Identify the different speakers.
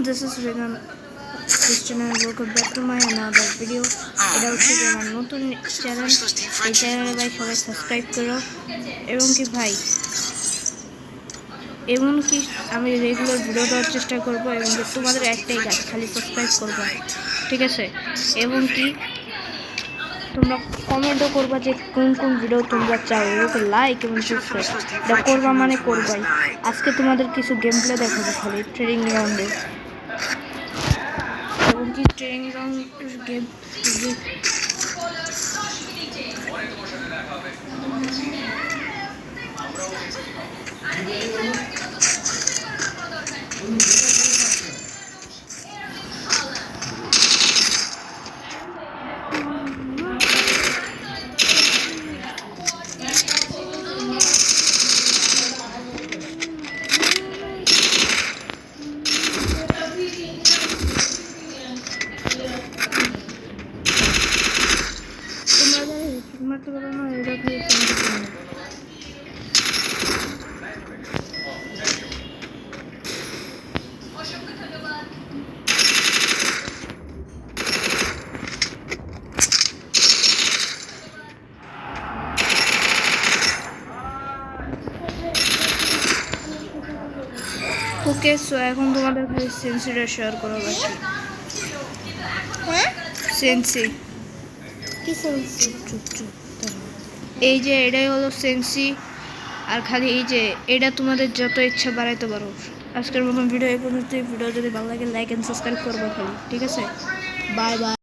Speaker 1: This is Regan Christian and welcome back to my another video. এটা হচ্ছে যে আমার নতুন চ্যানেল। এই চ্যানেলে ভাই সবাই সাবস্ক্রাইব করো এবং কি ভাই এমনকি আমি রেগুলার ভিডিও দেওয়ার চেষ্টা করব এবং কি তোমাদের একটাই কাজ খালি সাবস্ক্রাইব করবা, ঠিক আছে? এবং কি তোমরা কমেন্টও করবা যে কোন কোন ভিডিও তোমরা চাও এবং লাইক এবং সাবস্ক্রাইব এটা করবা মানে করবাই। আজকে তোমাদের কিছু গেম প্লে দেখাবো খালি ট্রেনিং গ্রাউন্ডে এবং কি ট্রেনিং গ্রাউন্ডের গেম মারতে পারো না, এটা খালি ওকে। সো এখন তোমাদের খালি সেন্সিটা শেয়ার করা বাকি।
Speaker 2: হ্যাঁ,
Speaker 1: সেন্সি
Speaker 2: কি সেন্সি?
Speaker 1: এই যে এটাই হলো সেন্সি, আর খালি এই যে এটা তোমাদের যত ইচ্ছা বাড়াইতে পারো। আজকের মতন ভিডিও এই পর্যন্ত। ভিডিও যদি ভালো লাগে লাইক এন্ড সাবস্ক্রাইব করবো খালি, ঠিক আছে? Bye bye.